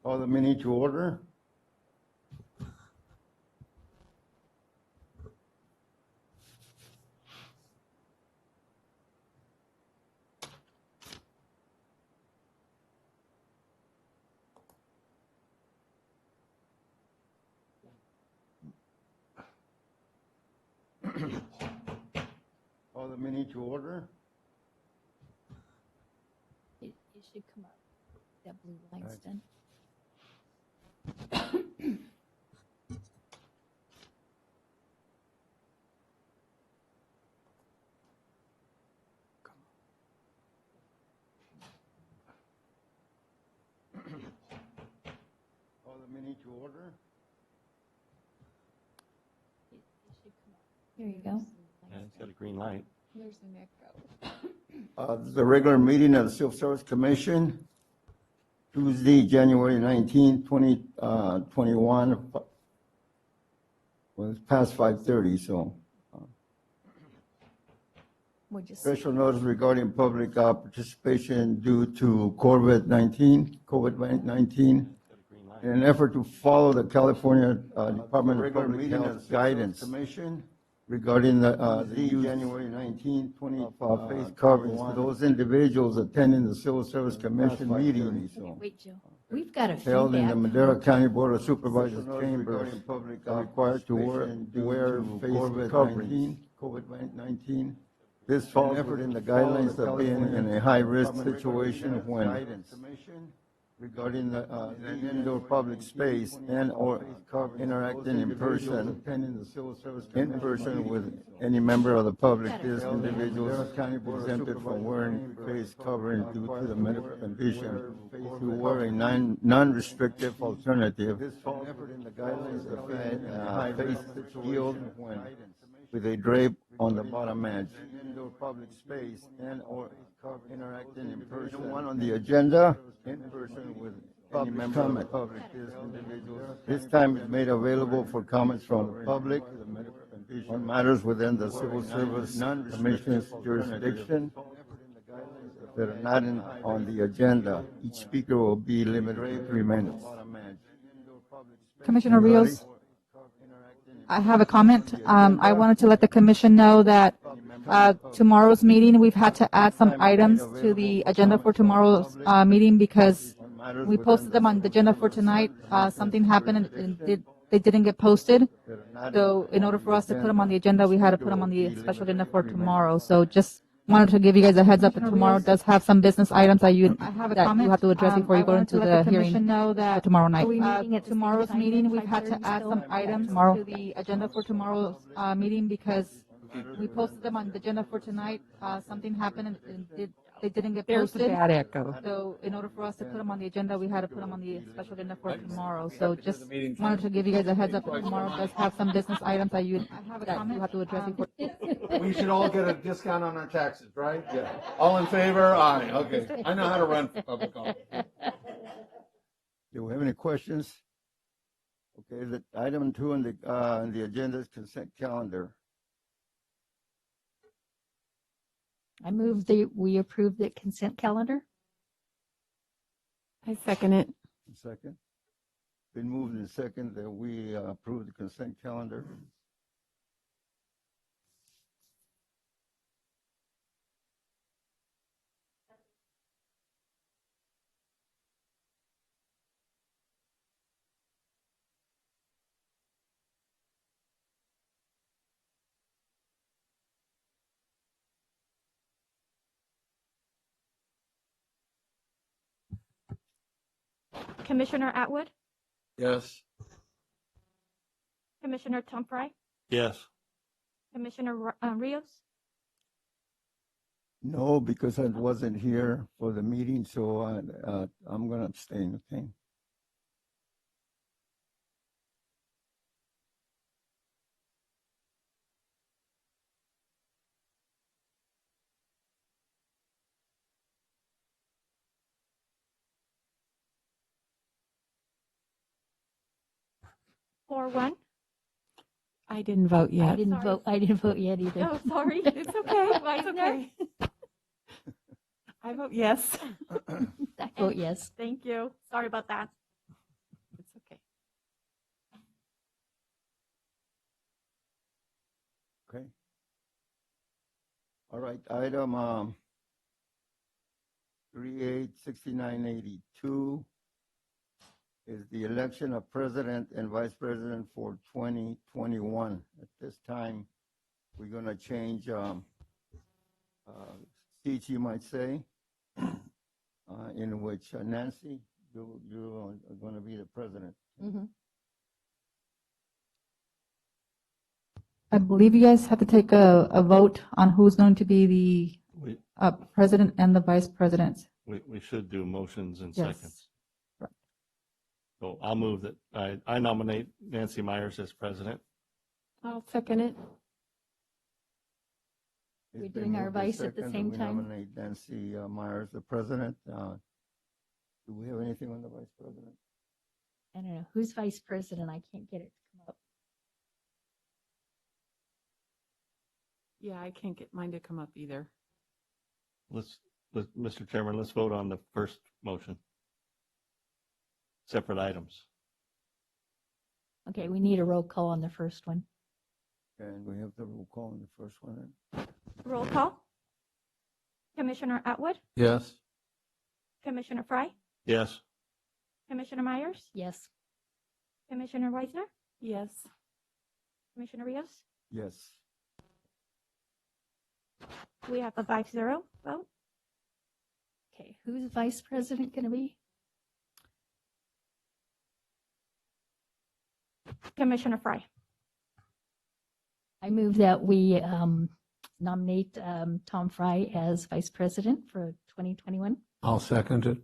Call the meeting to order. Call the meeting to order. It should come up, that blue light's done. Call the meeting to order. It should come up. There you go. Yeah, it's got a green light. There's an echo. The regular meeting of the Civil Service Commission, Tuesday, January 19, 2021, was past 5:30, so. We're just, Special notice regarding public participation due to COVID-19. In an effort to follow the California Department of Public Health guidance regarding the January 19, 20 face coverings for those individuals attending the Civil Service Commission meeting wait, Joe. We've got a held in the feedback. Madera County Board of Supervisors chambers are required to wear face coverings. COVID-19. This falls within the guidelines of being in a high-risk situation when regarding the indoor public space and/or interacting in person with any member of the public. This individual is exempted from wearing face covering due to the medical condition to wear a non-restrictive alternative. This falls within the guidelines of being in a high-risk situation when with a drape on the bottom edge. Indoor public space and/or interacting in person. One on the agenda, in person with any member of the public. This time is made available for comments from the public on matters within the Civil Service Commission's jurisdiction that are not on the agenda. Each speaker will be limited to 3 minutes. Commissioner Rios, I have a comment. I wanted to let the commission know that tomorrow's meeting, we've had to add some items to the agenda for tomorrow's meeting because we posted them on the agenda for tonight. Something happened and they didn't get posted. So in order for us to put them on the agenda, we had to put them on the special agenda for tomorrow. So just wanted to give you guys a heads up that tomorrow does have some business items that you have to address before you go into the hearing know that tomorrow night. Tomorrow's meeting, we've had to add some items to the agenda for tomorrow's meeting because we posted them on the agenda for tonight. Something happened and they didn't get posted. There's a bad echo. So in order for us to put them on the agenda, we had to put them on the special agenda for tomorrow. So just wanted to give you guys a heads up that tomorrow does have some business items that you have to address before. We should all get a discount on our taxes, right? Yeah. All in favor? Aye. Okay. I know how to run for public office. Do we have any questions? Okay, the item 2 on the agenda is consent calendar. I move that we approve the consent calendar. I second it. Second. Been moved and second that we approve the consent calendar. Commissioner Atwood, Yes. Commissioner Tom Fry, Yes. Commissioner Rios, No, because I wasn't here for the meeting, so I'm going to abstain, okay? Four one. I didn't vote yet. I didn't vote yet either. Oh, sorry. It's okay. Why It's isn't there? okay. I vote yes. I vote yes. Thank you. Sorry about that. Okay. All right, item 386982 is the election of president and vice president for 2021. At this time, we're going to change seats, you might say, in which Nancy, you are going to be the president. I believe you guys have to take a vote on who's going to be the We, president and the vice president. we should do motions in Yes. seconds. So I'll move that I nominate Nancy Myers as president. I'll second it. It's We're been doing our moved and vice at the seconded. same We time? nominate Nancy Myers, the president. Do we have anything on the vice president? I don't know. Who's vice president? I can't get it to come up. Yeah, I can't get mine to come up either. Mr. Chairman, let's vote on the first motion. Separate items. Okay, we need a roll call on the first one. And we have the roll call on the first one. Roll call. Commissioner Atwood, Yes. Commissioner Fry, Yes. Commissioner Myers, Yes. Commissioner Weisner, Yes. Commissioner Rios. Yes. We have a 5-0 vote. Okay, who's vice president going to be? Commissioner Fry. I move that we nominate Tom Fry as vice president for 2021. I'll second it.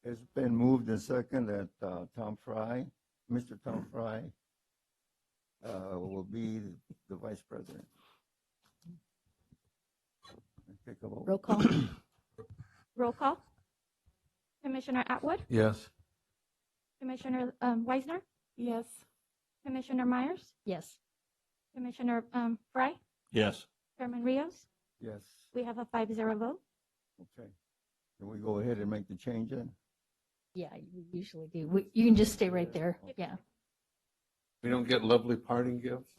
It's been moved and seconded that Tom Fry, Mr. Tom Fry, will be the vice president. Take a vote. Roll call. Roll call. Commissioner Atwood, Yes. Commissioner Weisner, Yes. Commissioner Myers, Yes. Commissioner Fry, Yes. Chairman Rios. Yes. We have a 5-0 vote. Okay. Can we go ahead and make the change then? Yeah, we usually do. You can just stay right there. Yeah. We don't get lovely parting gifts?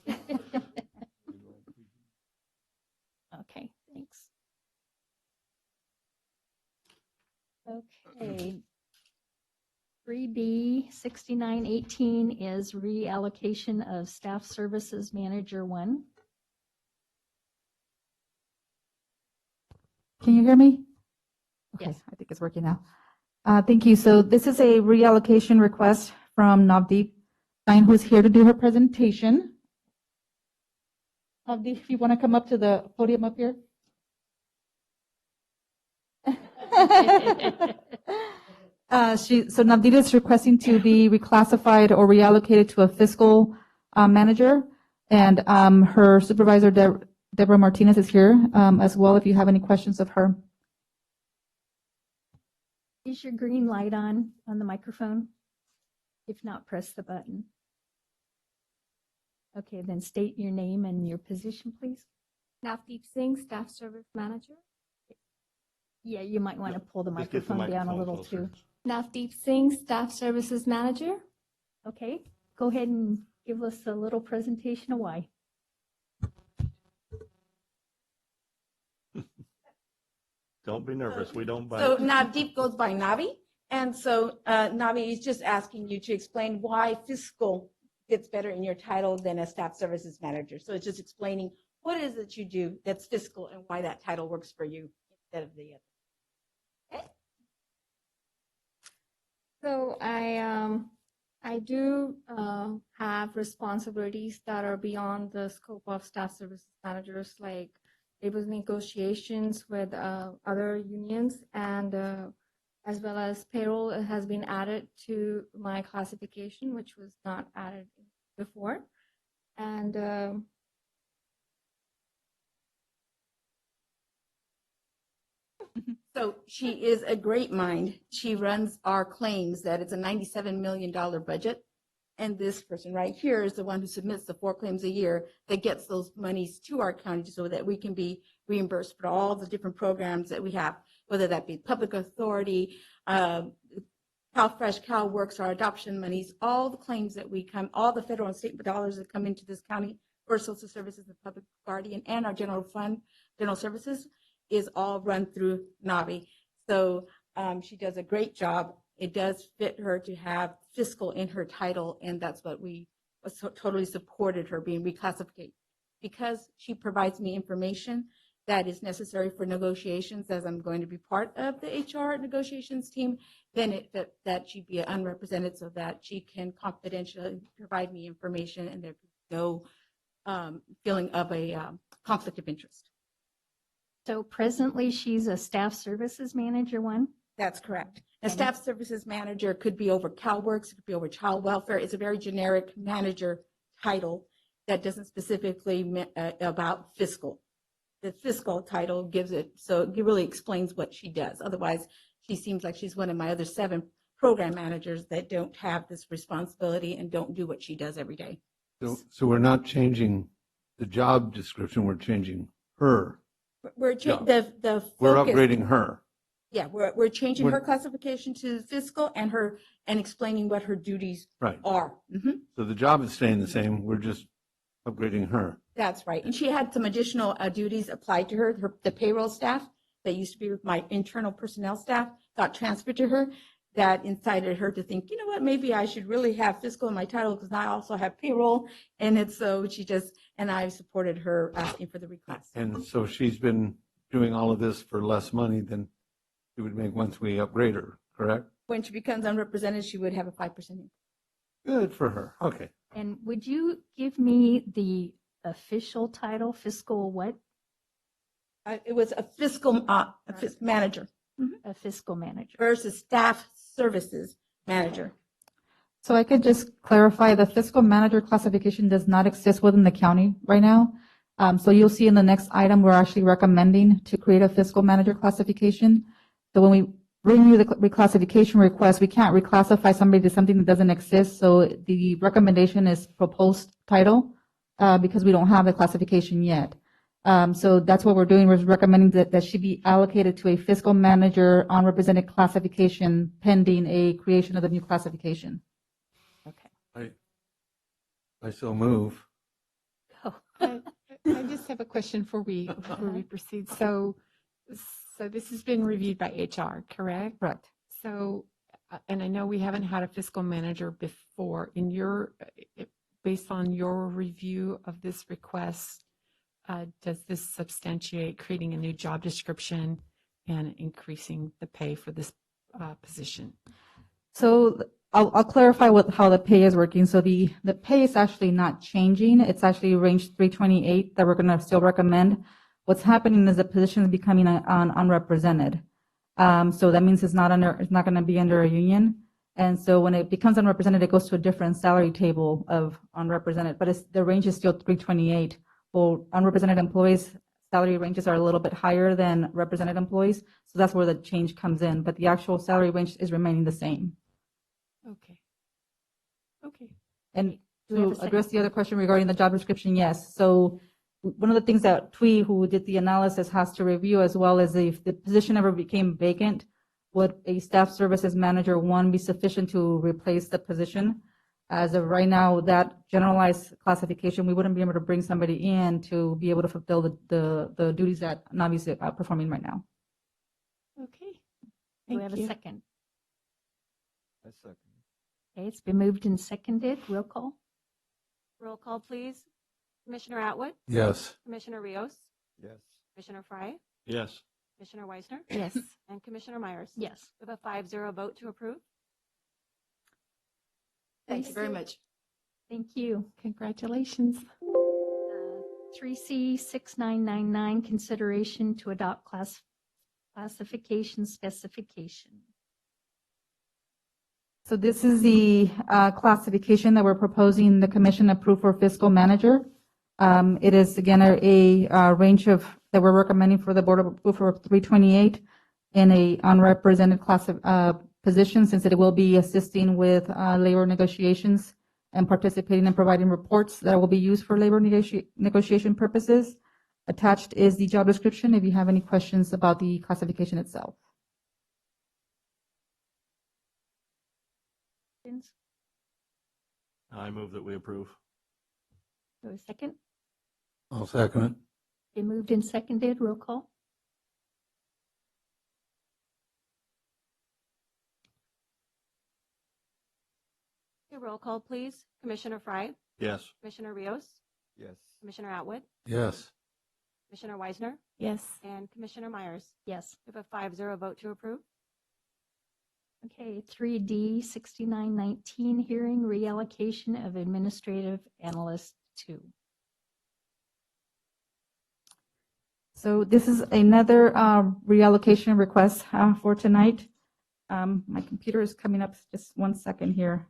Okay, thanks. Okay. 3B 6918 is reallocation of staff services manager 1. Can you hear me? Okay, Yes. I think it's working now. Thank you. So this is a reallocation request from Navdeep Sain, who's here to do her presentation. Navdeep, if you want to come up to the podium up here. So Navdeep is requesting to be reclassified or reallocated to a fiscal manager, and her supervisor, Deborah Martinez, is here as well if you have any questions of her. Is your green light on the microphone? If not, press the button. Okay, then state your name and your position, please. Navdeep Singh, Staff Service Manager. Yeah, you might want to pull the Just get the microphone down a microphone little closer. too. Navdeep Singh, Staff Services Manager. Okay, go ahead and give us a little presentation of why. Don't be nervous. We don't bite. So Navdeep goes by Navi. And so Navi is just asking you to explain why fiscal fits better in your title than a staff services manager. So it's just explaining what it is that you do that's fiscal and why that title works for you instead of the other. So I do have responsibilities that are beyond the scope of staff services managers, like labor negotiations with other unions, and as well as payroll has been added to my classification, which was not added before. And So she is a great mind. She runs our claims that it's a $97 million budget. And this person right here is the one who submits the 4 claims a year that gets those monies to our county so that we can be reimbursed for all the different programs that we have, whether that be public authority, CalFresh, CalWorks, our adoption monies, all the claims that we come, all the federal and state dollars that come into this county, for social services and public guardian and our general fund, general services is all run through Navi. So she does a great job. It does fit her to have fiscal in her title, and that's what we totally supported her being reclassified. Because she provides me information that is necessary for negotiations, as I'm going to be part of the HR negotiations team, then that she be unrepresented so that she can confidentially provide me information and there be no feeling of a conflict of interest. So presently, she's a staff services manager one. That's correct. A staff services manager could be over CalWorks, it could be over child welfare. It's a very generic manager title that doesn't specifically about fiscal. The fiscal title gives it, so it really explains what she does. Otherwise, she seems like she's one of my other 7 program managers that don't have this responsibility and don't do what she does every day. So we're not changing the job description, we're changing her. We're job. the We're focus- upgrading her. Yeah, we're changing her We're- classification to fiscal and explaining what her duties Right. are. Mhm. So the job is staying the same, we're just upgrading her. That's right. And she had some additional duties applied to her. The payroll staff that used to be with my internal personnel staff got transferred to her. That incited her to think, you know what, maybe I should really have fiscal in my title because I also have payroll. And it's so and I supported her asking for the reclass. And so she's been doing all of this for less money than she would make once we upgrade her, correct? When she becomes unrepresented, she would have a 5% increase. Good for her, okay. And would you give me the official title, fiscal what? It was a fiscal manager A fiscal manager. versus staff services manager. So I could just clarify, the fiscal manager classification does not exist within the county right now. So you'll see in the next item, we're actually recommending to create a fiscal manager classification. So when we bring you the reclassification request, we can't reclassify somebody to something that doesn't exist. So the recommendation is proposed title, because we don't have the classification yet. So that's what we're doing. We're recommending that she be allocated to a fiscal manager unrepresented classification pending a creation of the new classification. Okay. I so move. I just have a question before we proceed. So this has been reviewed by HR, correct? Correct. So, and I know we haven't had a fiscal manager before. Based on your review of this request, does this substantiate creating a new job description and increasing the pay for this position? So I'll clarify how the pay is working. So the pay is actually not changing. It's actually range 328 that we're going to still recommend. What's happening is the position is becoming unrepresented. So that means it's not going to be under a union. And so when it becomes unrepresented, it goes to a different salary table of unrepresented, but the range is still 328. Well, unrepresented employees' salary ranges are a little bit higher than represented employees. So that's where the change comes in, but the actual salary range is remaining the same. Okay. And Do we have to a second? address the other question regarding the job description, yes. So one of the things that TWE, who did the analysis, has to review as well is if the position ever became vacant, would a staff services manager one be sufficient to replace the position? As of right now, that generalized classification, we wouldn't be able to bring somebody in to be able to fulfill the duties that Navi is performing right now. Okay. Do we have Thank a you. second? I second. Okay, it's been moved and seconded. Roll call. Roll call, please. Commissioner Atwood, Yes. Commissioner Rios, Yes. Commissioner Fry, Yes. Commissioner Weisner, Yes. and Commissioner Myers. Yes. We have a 5-0 vote to approve. Thank you very much. Thank you. Congratulations. 3C 6999, consideration to adopt classification specification. So this is the classification that we're proposing the commission approve for fiscal manager. It is again a range of that we're recommending for the board of approval for 328 in a unrepresented class of position, since it will be assisting with labor negotiations and participating in providing reports that will be used for labor negotiation purposes. Attached is the job description if you have any questions about the classification itself. Questions? I move that we approve. Do we have a second? I'll second it. Been moved and seconded. Roll call. Okay, roll call, please. Commissioner Fry, Yes. Commissioner Rios, Yes. Commissioner Atwood, Yes. Commissioner Weisner, Yes. and Commissioner Myers. Yes. We have a 5-0 vote to approve. Okay, 3D 6919, hearing reallocation of administrative analyst 2. So this is another reallocation request for tonight. My computer is coming up, just 1 second here.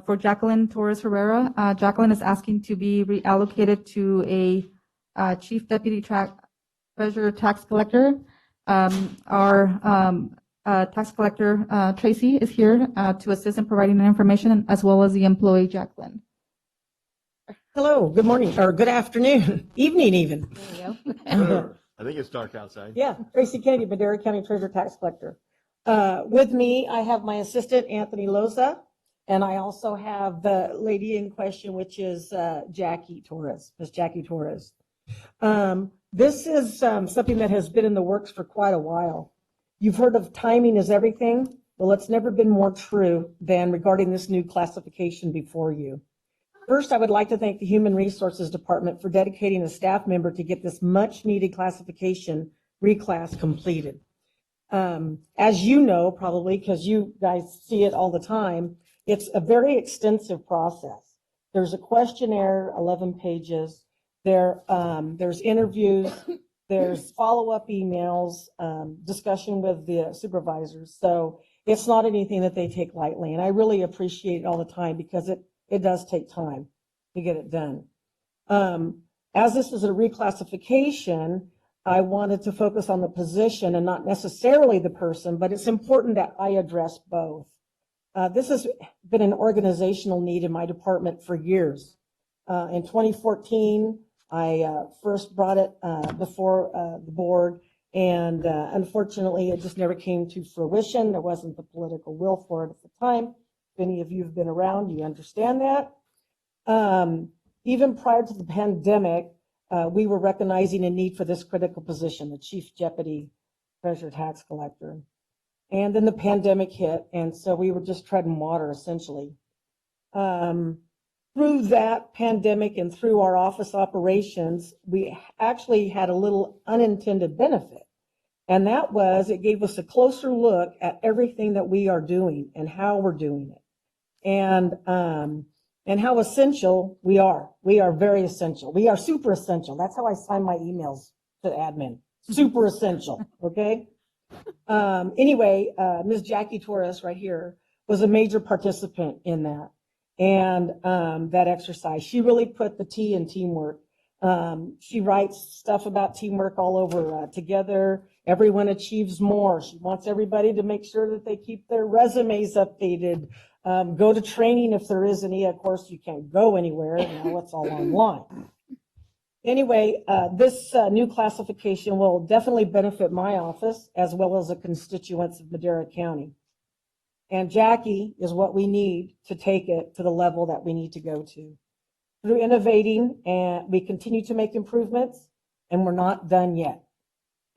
For Jacqueline Torres Herrera, Jacqueline is asking to be reallocated to a chief deputy treasurer tax collector. Our tax collector Tracy is here to assist in providing the information, as well as the employee Jacqueline. Hello, good morning, or good afternoon, evening even. There you go. I think it's dark outside. Yeah, Tracy Kennedy, Madera County Treasurer Tax Collector. With me, I have my assistant, Anthony Loza, and I also have the lady in question, which is Jackie Torres, Miss Jackie Torres. This is something that has been in the works for quite a while. You've heard of timing is everything. Well, it's never been more true than regarding this new classification before you. First, I would like to thank the Human Resources Department for dedicating a staff member to get this much-needed classification reclass completed. As you know, probably, because you guys see it all the time, it's a very extensive process. There's a questionnaire, 11 pages. There's interviews. There's follow-up emails, discussion with the supervisors. So it's not anything that they take lightly. And I really appreciate it all the time because it does take time to get it done. As this is a reclassification, I wanted to focus on the position and not necessarily the person, but it's important that I address both. This has been an organizational need in my department for years. In 2014, I first brought it before the board, and unfortunately, it just never came to fruition. There wasn't the political will for it at the time. If any of you have been around, you understand that. Even prior to the pandemic, we were recognizing a need for this critical position, the Chief Deputy Treasurer Tax Collector. And then the pandemic hit, and so we were just treading water, essentially. Through that pandemic and through our office operations, we actually had a little unintended benefit. And that was, it gave us a closer look at everything that we are doing and how we're doing it. And how essential we are. We are very essential. We are super essential. That's how I sign my emails to admin. Super essential, okay? Anyway, Ms. Jackie Torres right here was a major participant in that. And that exercise, she really put the T in teamwork. She writes stuff about teamwork all over. Together, everyone achieves more. She wants everybody to make sure that they keep their resumes updated. Go to training if there is any. Of course, you can't go anywhere. Now it's all online. Anyway, this new classification will definitely benefit my office as well as the constituents of Madera County. And Jackie is what we need to take it to the level that we need to go to. Through innovating, and we continue to make improvements, and we're not done yet.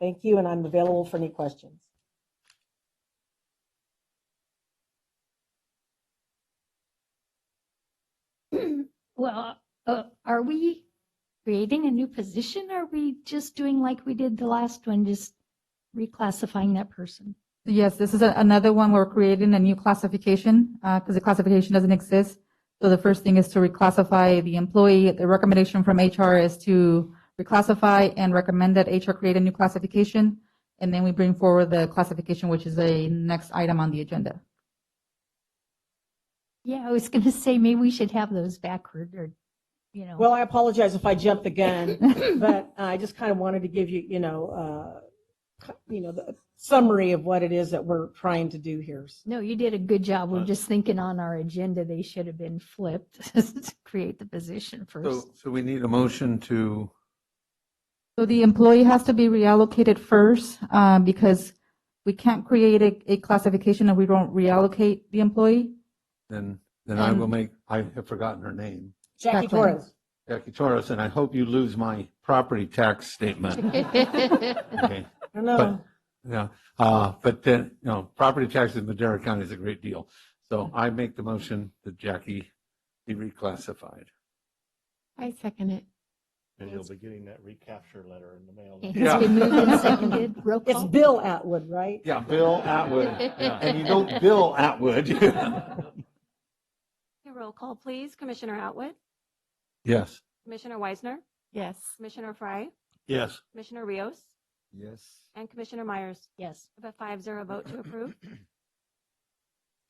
Thank you, and I'm available for any questions. Well, are we creating a new position? Or are we just doing like we did the last one, just reclassifying that person? Yes, this is another one. We're creating a new classification because the classification doesn't exist. So the first thing is to reclassify the employee. The recommendation from HR is to reclassify and recommend that HR create a new classification. And then we bring forward the classification, which is the next item on the agenda. Yeah, I was going to say maybe we should have those backward, or, you know. Well, I apologize if I jumped the gun, but I just kind of wanted to give you, the summary of what it is that we're trying to do here. No, you did a good job. We're just thinking on our agenda, they should have been flipped to create the position first. So we need a motion to, So the employee has to be reallocated first because we can't create a classification if we don't reallocate the employee. then I will make, I have forgotten her name. Jackie Jacqueline. Torres. Jackie Torres, and I hope you lose my property tax statement. Okay. I don't know. Yeah, but then, property taxes in Madera County is a great deal. So I make the motion that Jackie be reclassified. I second it. And you'll be getting that recapture letter in the mail. Okay, Yeah. It's been moved and seconded. Roll It's call. Bill Atwood, right? Yeah, Bill Atwood. And you don't bill Atwood. Roll call, please. Commissioner Atwood, Yes. Commissioner Weisner, Yes. Commissioner Fry, Yes, Commissioner Rios, Yes. and Commissioner Myers. Yes, With a 5-0 vote to approve.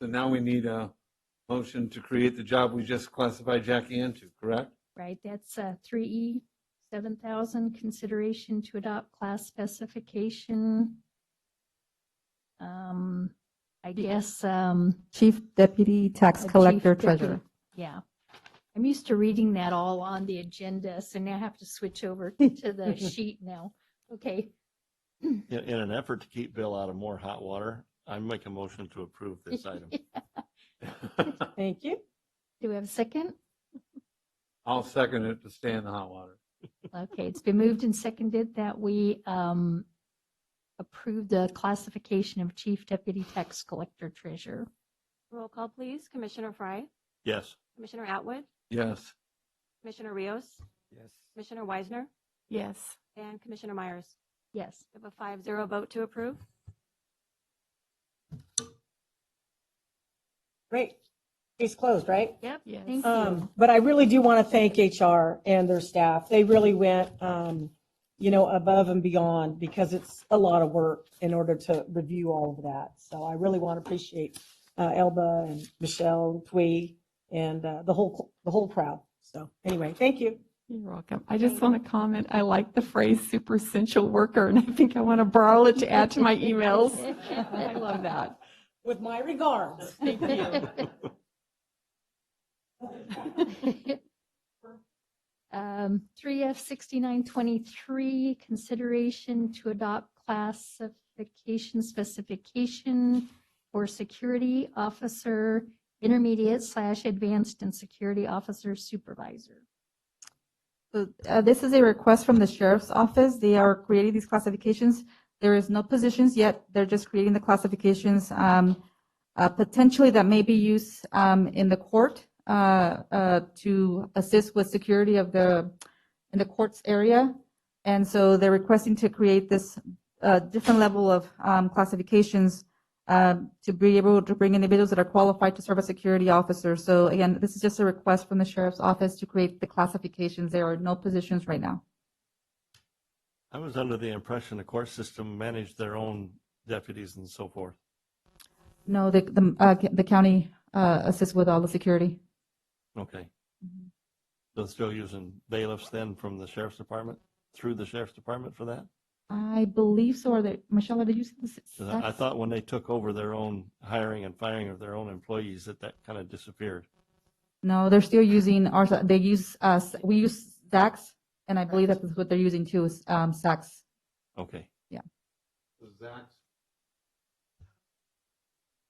So now we need a motion to create the job we just classified Jackie into, correct? right. That's 3E, 7,000, consideration to adopt class specification. I guess, Chief Deputy Tax Chief Collector Deputy. Treasurer. yeah. I'm used to reading that all on the agenda, so now I have to switch over to the sheet now. Okay, in an effort to keep Bill out of more hot water, I make a motion to approve this item. Thank you. do we have a second? I'll second it to stay in the hot water. Okay, it's been moved and seconded that we approve the classification of Chief Deputy Tax Collector Treasurer. Roll call, please. Commissioner Fry, Yes, Commissioner Atwood, Yes. Commissioner Rios, Yes. Commissioner Weisner, Yes. and Commissioner Myers. Yes, With a 5-0 vote to approve. Great. Case closed, right? yep, Yes. thank you. But I really do want to thank HR and their staff. They really went, above and beyond because it's a lot of work in order to review all of that. So I really want to appreciate Elba and Michelle, Twee, and the whole crowd. So anyway, thank you. You're welcome. I just want to comment, I like the phrase super essential worker, and I think I want to borrow it to add to my emails. I love that. With my regards. Thank you. 3F 6923, consideration to adopt classification specification for security officer, intermediate/advanced and security officer supervisor. So, this is a request from the Sheriff's Office. They are creating these classifications. There is no positions yet. They're just creating the classifications. Potentially that may be used in the court to assist with security of in the court's area. And so they're requesting to create this different level of classifications to be able to bring individuals that are qualified to serve as security officers. So again, this is just a request from the Sheriff's Office to create the classifications. There are no positions right now. I was under the impression the court system managed their own deputies and so forth. No, the county assists with all the security. Okay. So they're still using bailiffs then from the sheriff's department, through the sheriff's department for that? I believe so. Are they, Michelle, are they using this? 'Cause I thought when they took over their own hiring and firing of their own employees that kind of disappeared. No, they're still using ours. They use we use Zax, and I believe that's what they're using too is Zax. Okay.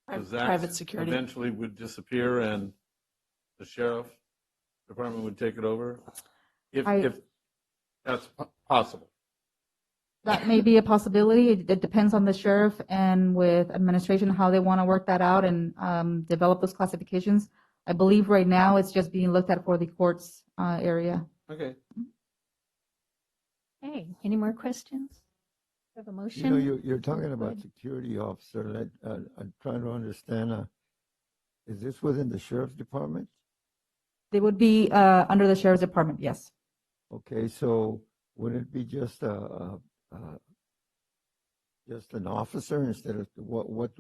Private security. Eventually would disappear and the sheriff department would take it over? If that's possible. That may be a possibility. It depends on the sheriff and with administration how they want to work that out and develop those classifications. I believe right now it's just being looked at for the courts area. Okay. Okay, any more questions? Have a You know, motion? you're talking Go about ahead. security officer. I'm trying to understand, is this within the sheriff's department? They would be under the sheriff's department, yes. Okay, so would it be just an officer instead of what's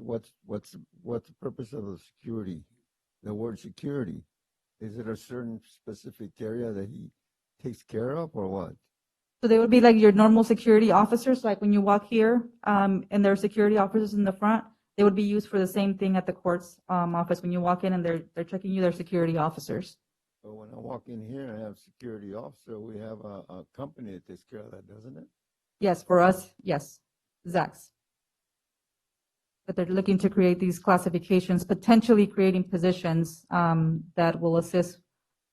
the purpose of the security? The word security, is it a certain specific area that he takes care of or what? So they would be like your normal security officers, like when you walk here, and there are security officers in the front, they would be used for the same thing at the court's office. When you walk in and they're checking you, they're security officers. So when I walk in here and I have security officer, we have a company that takes care of that, doesn't it? Yes, for us, yes, Zax. But they're looking to create these classifications, potentially creating positions that will assist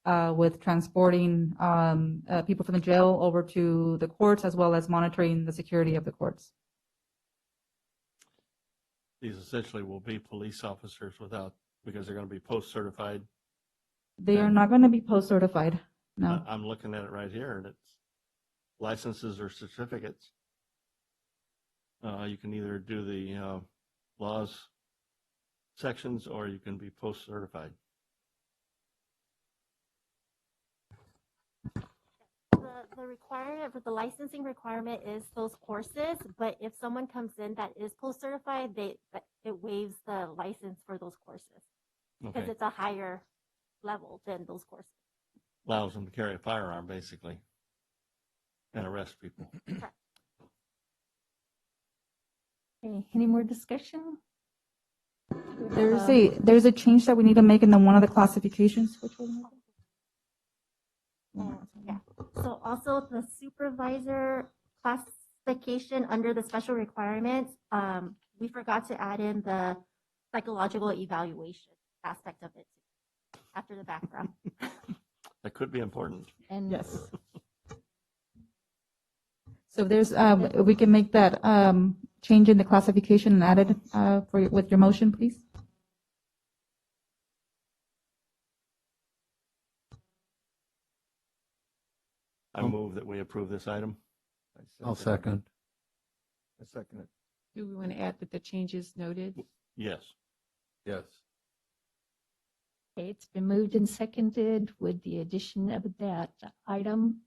with transporting people from the jail over to the courts, as well as monitoring the security of the courts. These essentially will be police officers because they're going to be post-certified. They are not going to be post-certified, no. I'm looking at it right here, and it's licenses or certificates. You can either do the laws sections, or you can be post-certified. The requirement for the licensing requirement is those courses, but if someone comes in that is post-certified, it waives the license for those courses because Okay. it's a higher level than those courses. Allows them to carry a firearm, basically, and arrest people. Okay, any more discussion? There's a change that we need to make in one of the classifications. Which one? Yeah. So also the supervisor classification under the special requirements, we forgot to add in the psychological evaluation aspect of it after the background. That could be important. And Yes. So there's, we can make that change in the classification and add it with your motion, please. I move that we approve this item. I'll second. I second it. Do we want to add that the changes noted? Yes. Yes. Okay, it's been moved and seconded with the addition of that item.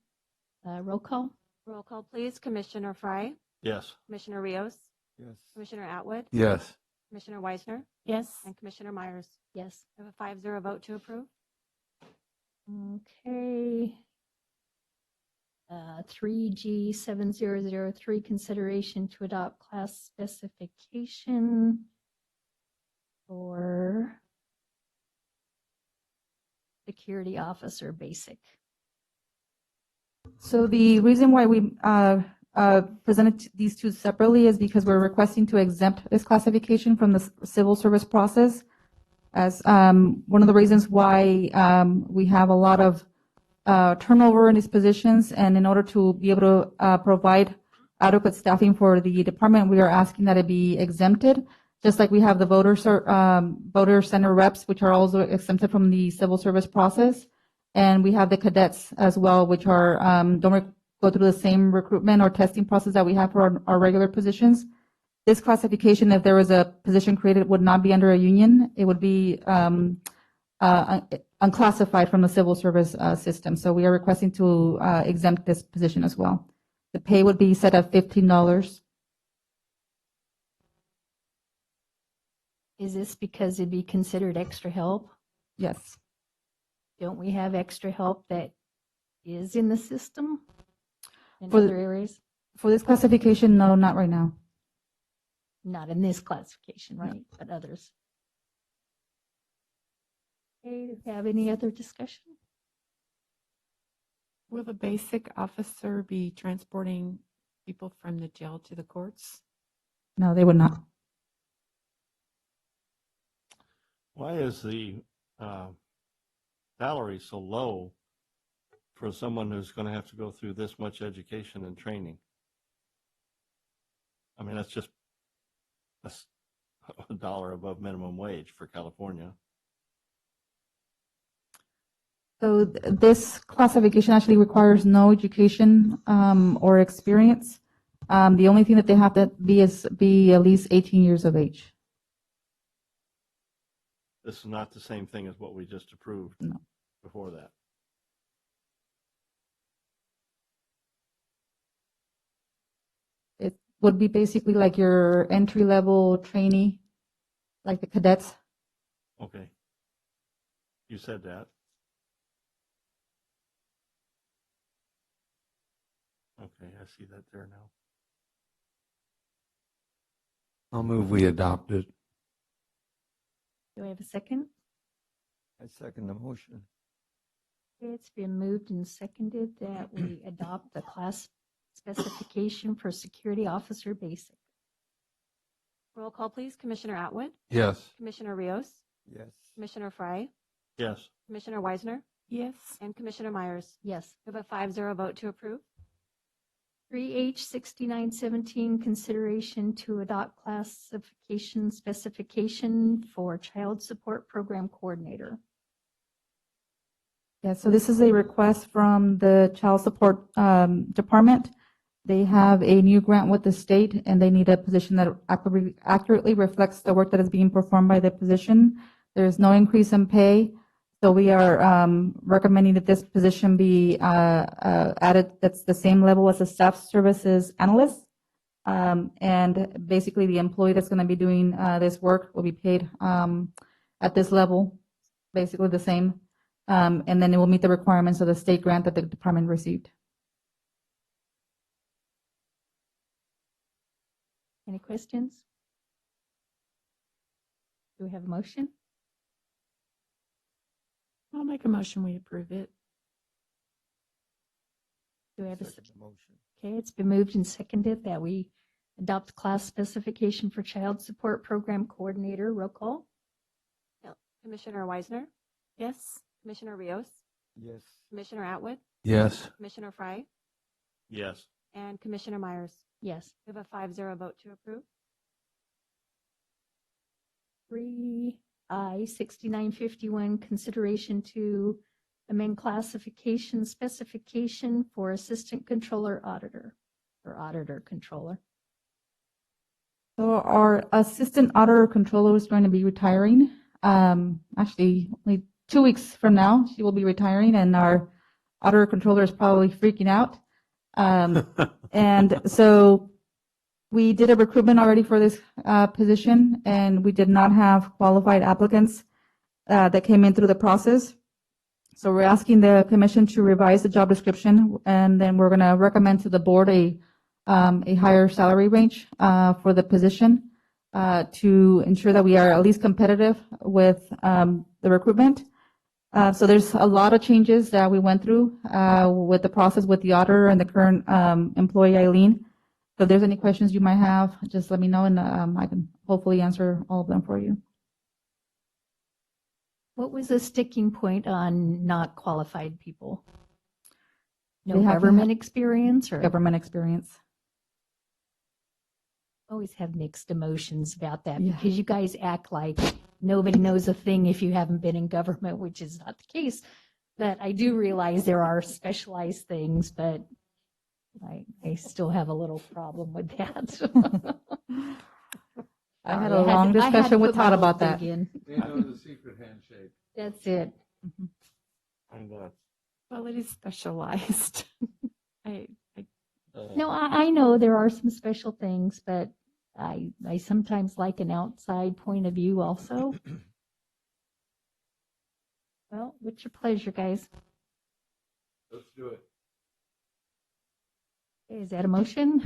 Roll call? Roll call, please. Commissioner Fry, Yes. Commissioner Rios, Yes. Commissioner Atwood, Yes. Commissioner Weisner, Yes. and Commissioner Myers. Yes. I have a 5-0 vote to approve. Okay. 3G7003, consideration to adopt class specification for security officer basic. So the reason why we presented these two separately is because we're requesting to exempt this classification from the civil service process. As one of the reasons why we have a lot of turnover in these positions, and in order to be able to provide adequate staffing for the department, we are asking that it be exempted, just like we have the voter center reps, which are also exempted from the civil service process. And we have the cadets as well, which are don't go through the same recruitment or testing process that we have for our regular positions. This classification, if there was a position created, would not be under a union. It would be unclassified from the civil service system. So we are requesting to exempt this position as well. The pay would be set at $15. Is this because it'd be considered extra help? Yes. Don't we have extra help that is in the system in For the- other areas? For this classification, no, not right now. Not in this classification, right? But others. Okay, do you have any other discussion? Will the basic officer be transporting people from the jail to the courts? No, they would not. Why is the salary so low for someone who's going to have to go through this much education and training? I mean, that's just $1 above minimum wage for California. So this classification actually requires no education or experience. The only thing that they have to be is at least 18 years of age. This is not the same thing as what we just approved No. before that. It would be basically like your entry-level trainee, like the cadets. Okay. You said that. Okay, I see that there now. I'll move we adopt it. Do I have a second? I second the motion. Okay, it's been moved and seconded that we adopt the class specification for security officer basic. Roll call, please. Commissioner Atwood, Yes. Commissioner Rios, Yes. Commissioner Fry, Yes. Commissioner Weisner, Yes. and Commissioner Myers. Yes. We have a 5-0 vote to approve. 3H 6917, consideration to adopt classification specification for child support program coordinator. Yeah, so this is a request from the Child Support Department. They have a new grant with the state, and they need a position that accurately reflects the work that is being performed by the position. There is no increase in pay, so we are recommending that this position be added, that's the same level as a staff services analyst. And basically, the employee that's going to be doing this work will be paid at this level, basically the same. And then it will meet the requirements of the state grant that the department received. Any questions? Do we have a motion? I'll make a motion, we approve it. Do we have a, Second motion. okay, it's been moved and seconded that we adopt class specification for child support program coordinator. Roll call? Commissioner Weisner, Yes. Commissioner Rios, Yes. Commissioner Atwood, Yes. Commissioner Fry, Yes. and Commissioner Myers. Yes. We have a 5-0 vote to approve. 3I 6951, consideration to amend classification specification for assistant controller auditor or auditor controller. So our assistant auditor controller is going to be retiring. Actually, only 2 weeks from now, she will be retiring, and our auditor controller is probably freaking out. And so we did a recruitment already for this position, and we did not have qualified applicants that came in through the process. So we're asking the commission to revise the job description, and then we're going to recommend to the board a higher salary range for the position to ensure that we are at least competitive with the recruitment. So there's a lot of changes that we went through with the process with the auditor and the current employee, Eileen. So if there's any questions you might have, just let me know, and I can hopefully answer all of them for you. What was the sticking point on not qualified people? No They have to government have experience or? Government experience. Always have mixed emotions about that Yeah. because you guys act like nobody knows a thing if you haven't been in government, which is not the case. But I do realize there are specialized things, but I still have a little problem with that. I had Sorry, a long to- I had to discussion with put my Todd little about that. thing in. They know the secret handshake. That's it. And, Well, it is specialized. I No, I know there are some special things, but I sometimes like an outside point of view also. Well, what's your pleasure, guys? Let's do it. Okay, is that a motion?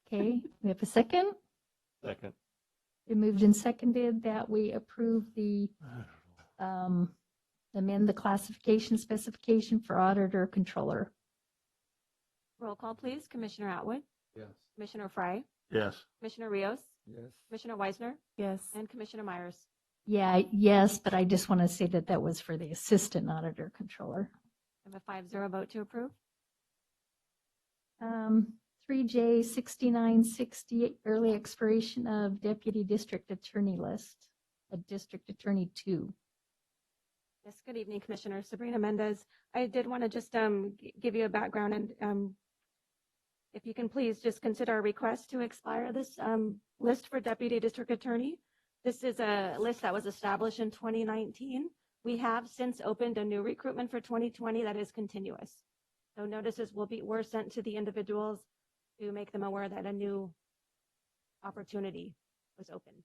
Okay, we have a second. Second. It moved and seconded that we approve the amend the classification specification for auditor controller. Roll call, please. Commissioner Atwood, Yes. Commissioner Fry, Yes. Commissioner Rios, Yes. Commissioner Weisner, yes. and Commissioner Myers. Yeah, yes, but I just want to say that that was for the assistant auditor controller. We have a 5-0 vote to approve. 3J 6960, early expiration of deputy district attorney list, a district attorney 2. Yes, good evening, Commissioner. Sabrina Mendez. I did want to just give you a background, and if you can please just consider a request to expire this list for Deputy District Attorney. This is a list that was established in 2019. We have since opened a new recruitment for 2020 that is continuous. So notices were sent to the individuals to make them aware that a new opportunity was opened.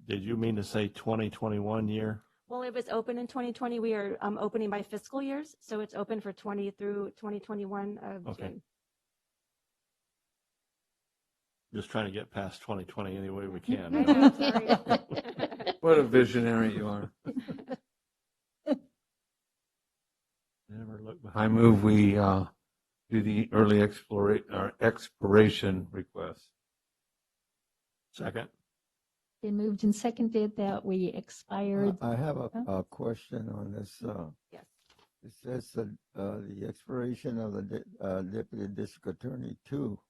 Did you mean to say 2021 year? Well, it was open in 2020. We are opening by fiscal years, so it's open for 20 through 2021 of Okay. June. Just trying to get past 2020 any way we can. I know, sorry. What a visionary you are. Never look I behind. move we do the early expiration request. Second. been moved and seconded that we expired. I have a question on this. Yes. It says that the expiration of the deputy district attorney too,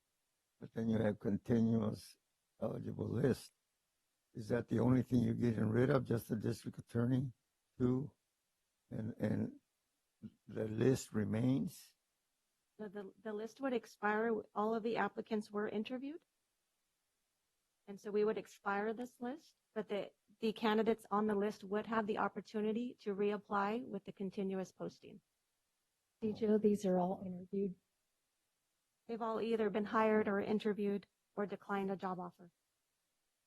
but then you have continuous eligible list. Is that the only thing you're getting rid of, just the district attorney too? And the list remains? The list would expire, all of the applicants were interviewed. And so we would expire this list, but the candidates on the list would have the opportunity to reapply with the continuous posting. See, Joe, these are all interviewed. They've all either been hired or interviewed or declined a job offer.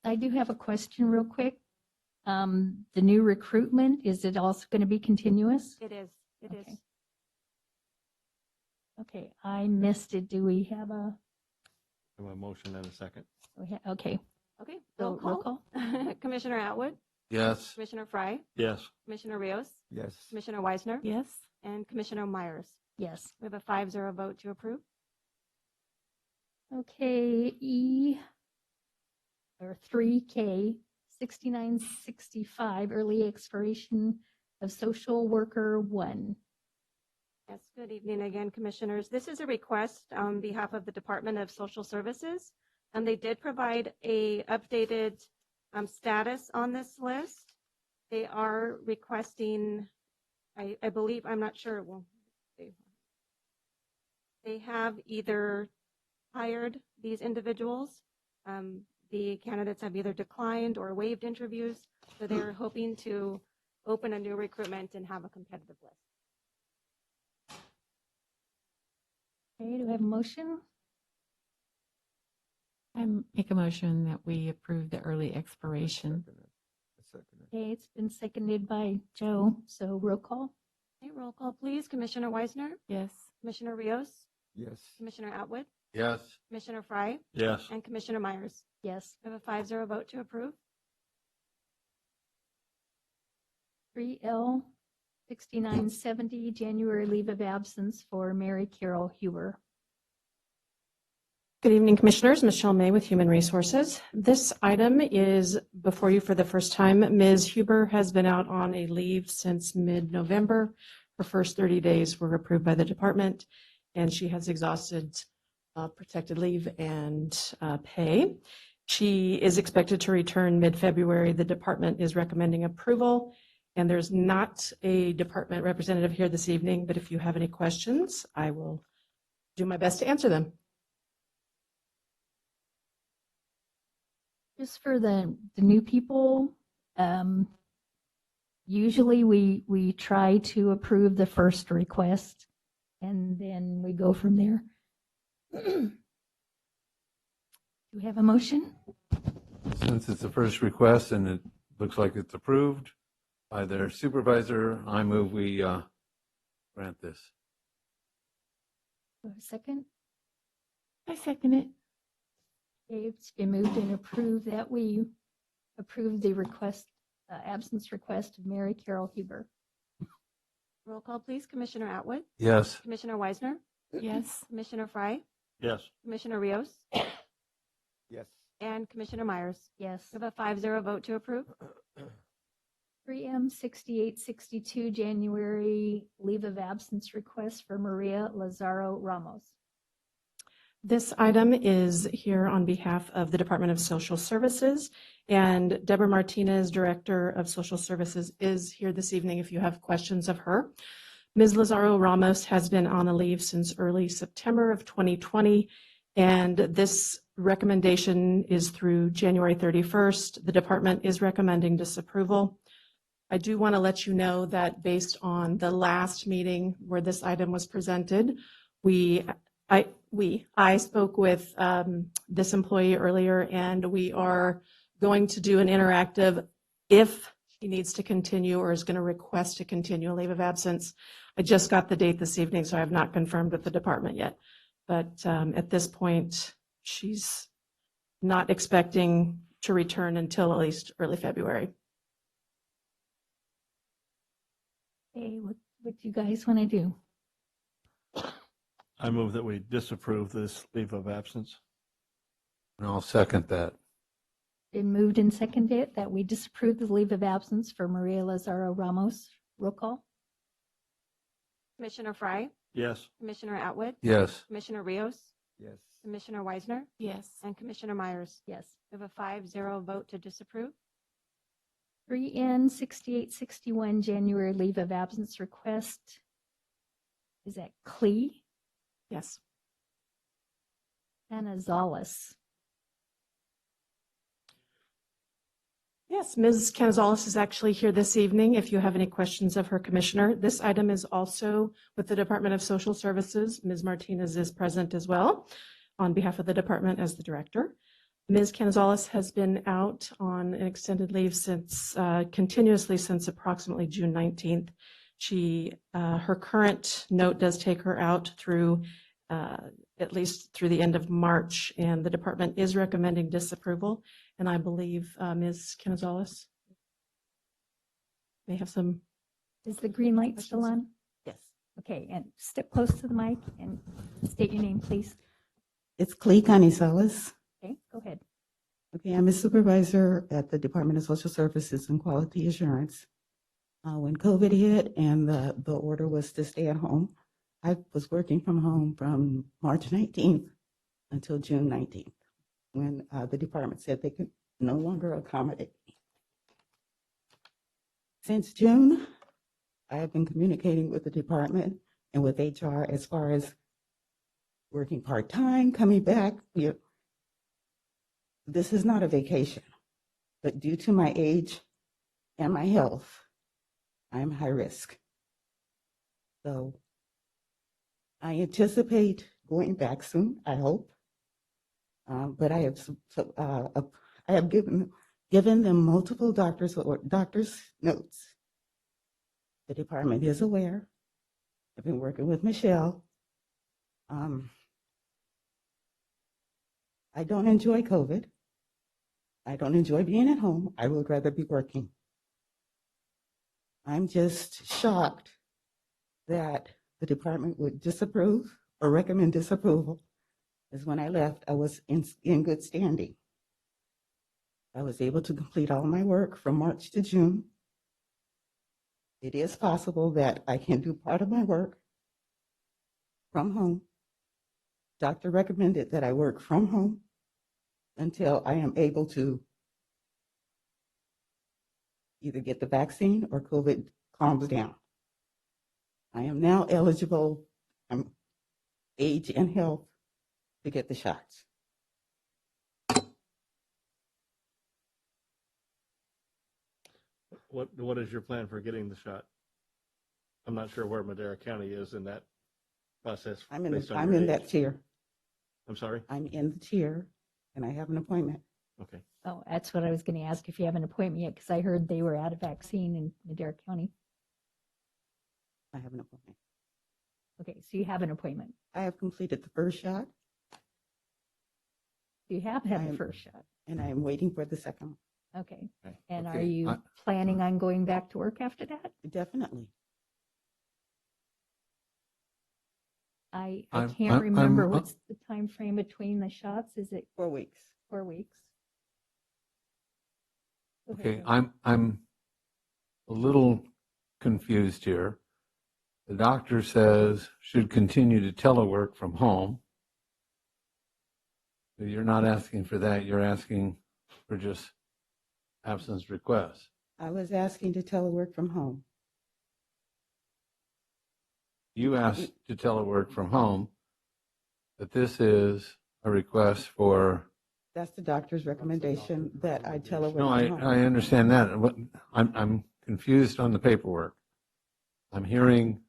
I do have a question real quick. The new recruitment, is it also going to be continuous? It is. Okay. Okay, I missed it. Do we have a, Have a motion and a second. okay, Okay, so roll call. Commissioner Atwood, Yes. Commissioner Fry, Yes. Commissioner Rios, Yes. Commissioner Weisner, Yes. and Commissioner Myers. yes. We have a 5-0 vote to approve. Okay, 3K, 6965, early expiration of social worker 1. Yes, good evening again, Commissioners. This is a request on behalf of the Department of Social Services, and they did provide a updated status on this list. They are requesting, I believe, I'm not sure, well, they have either hired these individuals. The candidates have either declined or waived interviews, so they're hoping to open a new recruitment and have a competitive list. Okay, do we have a motion? I make a motion that we approve the early expiration. Okay, it's been seconded by Joe, so roll call. Okay, roll call, please. Commissioner Weisner, Yes. Commissioner Rios, Yes. Commissioner Atwood, Yes. Commissioner Fry, Yes. and Commissioner Myers. Yes. We have a 5-0 vote to approve. 3L, 6970, January leave of absence for Mary Carol Huber. Good evening, Commissioners. Michelle May with Human Resources. This item is before you for the first time. Ms. Huber has been out on a leave since mid-November. Her first 30 days were approved by the department, and she has exhausted protected leave and pay. She is expected to return mid-February. The department is recommending approval, and there's not a department representative here this evening, but if you have any questions, I will do my best to answer them. Just for the new people, usually we try to approve the first request and then we go from there. Do we have a motion? Since it's the first request and it looks like it's approved by their supervisor, I move we grant this. Do we have a second? I second it. Okay, it's been moved and approved that we approve the request, absence request of Mary Carol Huber. Roll call, please. Commissioner Atwood, Yes. Commissioner Weisner, Yes. Commissioner Fry, Yes. Commissioner Rios, Yes. and Commissioner Myers. Yes. We have a 5-0 vote to approve. 3M 6862, January leave of absence request for Maria Lazaro Ramos. This item is here on behalf of the Department of Social Services, and Deborah Martinez, Director of Social Services, is here this evening if you have questions of her. Ms. Lazaro Ramos has been on a leave since early September of 2020, and this recommendation is through January 31st. The department is recommending disapproval. I do want to let you know that based on the last meeting where this item was presented, I spoke with this employee earlier, and we are going to do an interactive if he needs to continue or is going to request to continue a leave of absence. I just got the date this evening, so I have not confirmed with the department yet. But at this point, she's not expecting to return until at least early February. Okay, what do you guys want to do? I move that we disapprove this leave of absence. And I'll second that. Been moved and seconded that we disapprove the leave of absence for Maria Lazaro Ramos. Roll call. Commissioner Fry, Yes. Commissioner Atwood, Yes. Commissioner Rios, Yes. Commissioner Weisner, Yes. and Commissioner Myers. Yes. We have a 5-0 vote to disapprove. 3N 6861 January leave of absence request. Is that Clee? Yes. Canizales. Yes, Ms. Canizales is actually here this evening if you have any questions of her commissioner. This item is also with the Department of Social Services. Ms. Martinez is present as well on behalf of the department as the director. Ms. Canizales has been out on an extended leave since, continuously since approximately June 19th. Her current note does take her out through at least through the end of March, and the department is recommending disapproval. And I believe Ms. Canizales may have some. Is the green light still on? Yes. Okay, and step close to the mic and state your name, please. It's Clee Canizales. Okay, go ahead. Okay, I'm a supervisor at the Department of Social Services and Quality Assurance. When COVID hit and the order was to stay at home, I was working from home from March 19th until June 19th, when the department said they could no longer accommodate me. Since June, I have been communicating with the department and with HR as far as working part-time, coming back. This is not a vacation, but due to my age and my health, I'm high risk. So I anticipate going back soon, I hope. But I have given them multiple doctor's notes. The department is aware. I've been working with Michelle. I don't enjoy COVID. I don't enjoy being at home. I would rather be working. I'm just shocked that the department would disapprove or recommend disapproval, as when I left, I was in good standing. I was able to complete all my work from March to June. It is possible that I can do part of my work from home. Doctor recommended that I work from home until I am able to either get the vaccine or COVID calms down. I am now eligible, I'm age and health, to get the shots. What is your plan for getting the shot? I'm not sure where Madera County is in that process. I'm in based on your that age. tier. I'm sorry? I'm in the tier and I have an appointment. Okay. Oh, that's what I was going to ask, if you have an appointment yet, because I heard they were out of vaccine in Madera County. I have an appointment. Okay, so you have an appointment. I have completed the first shot. You have had the first shot. And I am waiting for the second. Okay. Okay. And are Okay, you planning on going back to work after that? Definitely. I I'm- can't I'm- remember I'm- what's the time frame between the shots. Is it 4 weeks. 4 weeks? Go ahead, Okay, Bill. I'm a little confused here. The doctor says should continue to telework from home. So you're not asking for that, you're asking for just absence requests. I was asking to telework from home. You asked to telework from home, but this is a request for. That's the doctor's recommendation that I telework No, from home. I understand that. I'm confused on the paperwork. I'm hearing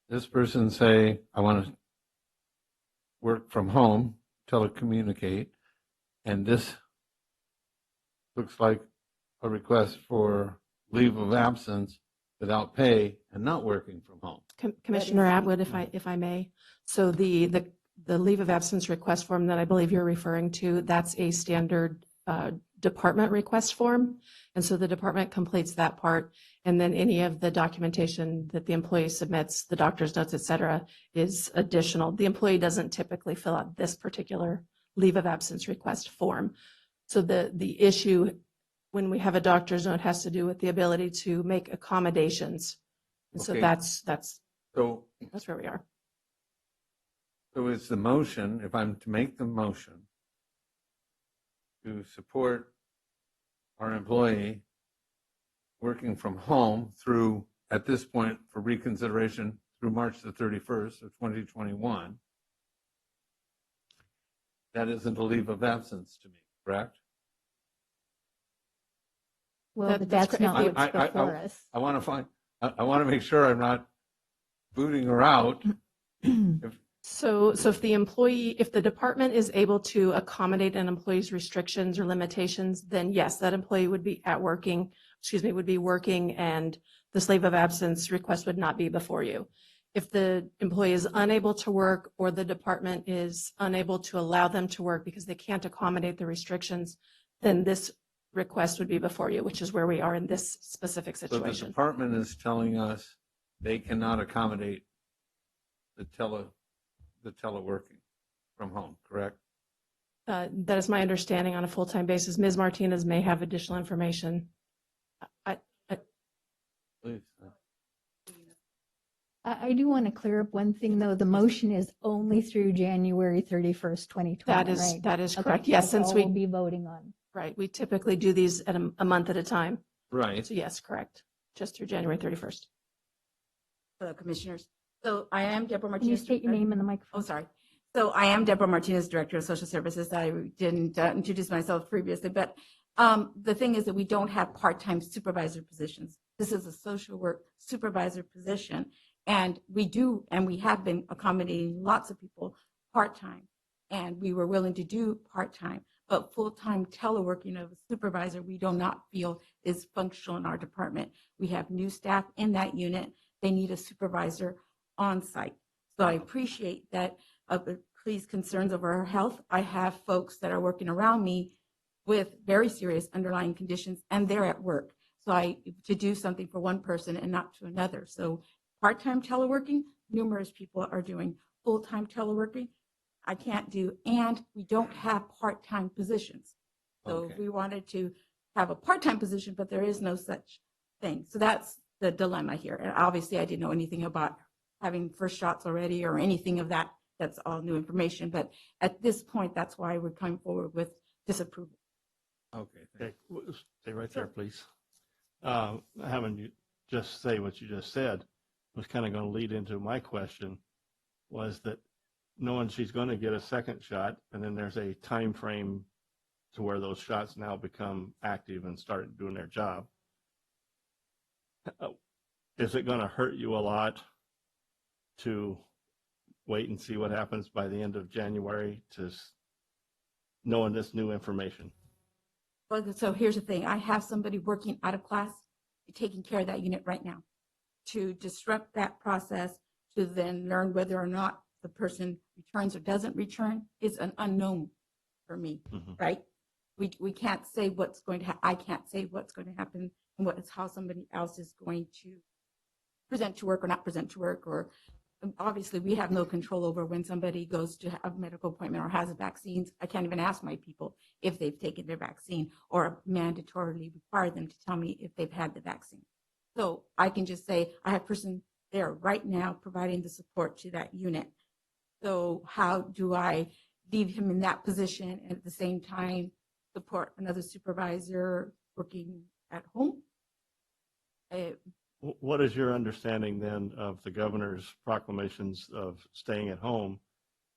this person say, I want to work from home, telecommunicate, and this looks like a request for leave of absence without pay and not working from home. Commissioner Atwood, if I may. So the leave of absence request form that I believe you're referring to, that's a standard department request form. And so the department completes that part. And then any of the documentation that the employee submits, the doctor's notes, et cetera, is additional. The employee doesn't typically fill out this particular leave of absence request form. So the issue when we have a doctor's note has to do with the ability to make accommodations. And so Okay. that's So, where we are. so is the motion, if I'm to make the motion to support our employee working from home through, at this point, for reconsideration through March the 31st of 2021, that isn't a leave of absence to me, correct? Well, but that's correct. not If what's before us. I want to make sure I'm not booting her out. So if the department is able to accommodate an employee's restrictions or limitations, then yes, that employee would be would be working, and this leave of absence request would not be before you. If the employee is unable to work or the department is unable to allow them to work because they can't accommodate the restrictions, then this request would be before you, which is where we are in this specific So the situation. department is telling us they cannot accommodate the teleworking from home, correct? That is my understanding on a full-time basis. Ms. Martinez may have additional information. Please. I do want to clear up one thing, though. The motion is only through January 31st, 2020, right? That is Okay, correct. Yes, that's since all we we'll be voting on. Right, we typically do these at a month at a time. Right. So yes, correct. Just through January 31st. Commissioners. So I am Deborah Can you Martinez. state your name in the microphone? Oh, sorry. So I am Deborah Martinez, Director of Social Services. I didn't introduce myself previously, but the thing is that we don't have part-time supervisor positions. This is a social work supervisor position, and we have been accommodating lots of people part-time, and we were willing to do part-time, but full-time teleworking of a supervisor, we do not feel is functional in our department. We have new staff in that unit. They need a supervisor on site. So I appreciate that please concerns over our health. I have folks that are working around me with very serious underlying conditions, and they're at work. So to do something for one person and not to another. So part-time teleworking, numerous people are doing. Full-time teleworking, I can't do, and we don't have part-time positions. So Okay. we wanted to have a part-time position, but there is no such thing. So that's the dilemma here. And obviously, I didn't know anything about having first shots already or anything of that. That's all new information. But at this point, that's why we're coming forward with disapproval. Okay. Okay, stay right there, please. Having you just say what you just said was kind of going to lead into my question, was that knowing she's going to get a second shot, and then there's a time frame to where those shots now become active and start doing their job. Is it going to hurt you a lot to wait and see what happens by the end of January to knowing this new information? Well, so here's the thing. I have somebody working out of class, taking care of that unit right now. To disrupt that process, to then learn whether or not the person returns or doesn't return is an unknown for me, right? We can't say what's going to I can't say what's going to happen and how somebody else is going to present to work or not present to work, or obviously we have no control over when somebody goes to have a medical appointment or has vaccines. I can't even ask my people if they've taken their vaccine or mandatorily require them to tell me if they've had the vaccine. So I can just say I have a person there right now providing the support to that unit. So how do I leave him in that position and at the same time support another supervisor working at home? What is your understanding then of the governor's proclamations of staying at home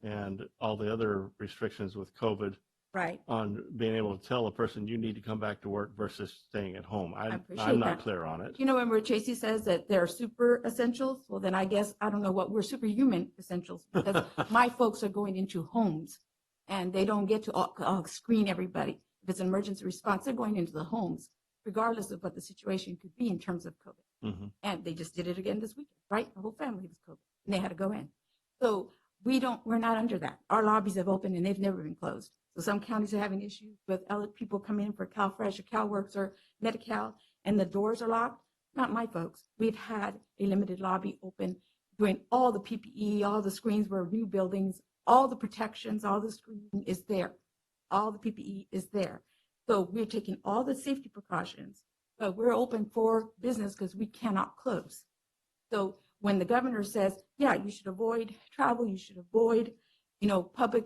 and all the other restrictions with COVID Right. on being able to tell a person you need to come back to work versus staying at home? appreciate I'm not that. clear on it. You know, when Tracy says that they're super essentials, well, then I guess, I don't know what, we're superhuman essentials because my folks are going into homes and they don't get to screen everybody. If it's an emergency response, they're going into the homes, regardless of what the situation could be in terms of COVID. And they just did it again this weekend, right? The whole family was COVID and they had to go in. So we're not under that. Our lobbies have opened and they've never been closed. So some counties are having issues with people coming in for CalFresh or CalWorks or Medi-Cal and the doors are locked. Not my folks. We've had a limited lobby open, doing all the PPE, all the screens were new buildings, all the protections, all the screening is there. All the PPE is there. So we're taking all the safety precautions, but we're open for business because we cannot close. So when the governor says, yeah, you should avoid travel, you should avoid, public,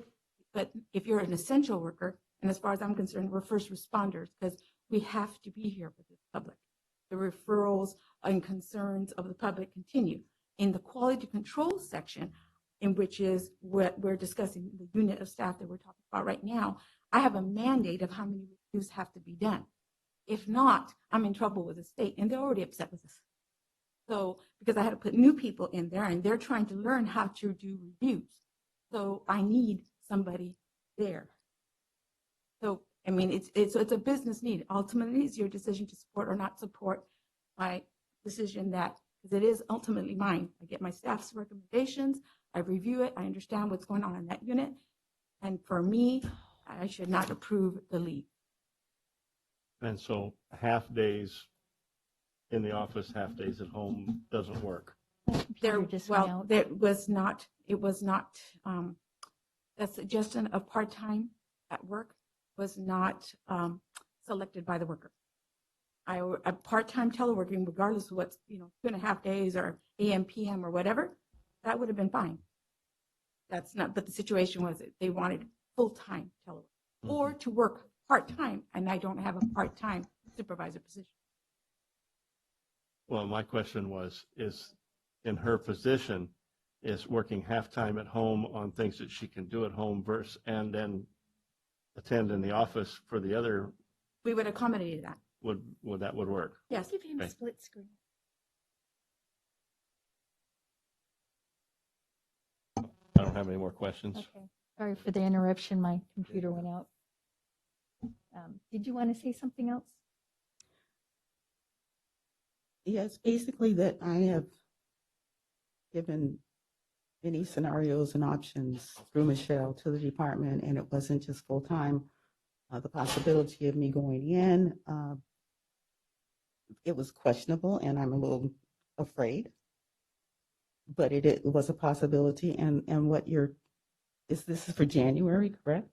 but if you're an essential worker, and as far as I'm concerned, we're first responders because we have to be here for the public. The referrals and concerns of the public continue. In the quality control section, in which is what we're discussing, the unit of staff that we're talking about right now, I have a mandate of how many reviews have to be done. If not, I'm in trouble with the state, and they're already upset with us. So, because I had to put new people in there, and they're trying to learn how to do reviews. So I need somebody there. So, I mean, it's a business need. Ultimately, it's your decision to support or not support my decision that, because it is ultimately mine. I get my staff's recommendations, I review it, I understand what's going on in that unit. And for me, I should not approve the leave. And so half days in the office, half days at home doesn't work. There, just went well, out. it was not, the suggestion of part-time at work was not selected by the worker. A part-time teleworking, regardless of what's, 2.5 days or AM, PM or whatever, that would have been fine. That's not, but the situation was that they wanted full-time telework or to work part-time, and I don't have a part-time supervisor position. Well, my question is in her position, is working half-time at home on things that she can do at home versus, and then attend in the office for the other, We would accommodate that. would that would work? Yes. Give him Okay. split screen. I don't have any more questions. Okay. Sorry for the interruption. My computer went out. Did you want to say something else? Yes, basically that I have given many scenarios and options through Michelle to the department, and it wasn't just full-time. The possibility of me going in, it was questionable, and I'm a little afraid. But it was a possibility, and what this is for January, correct?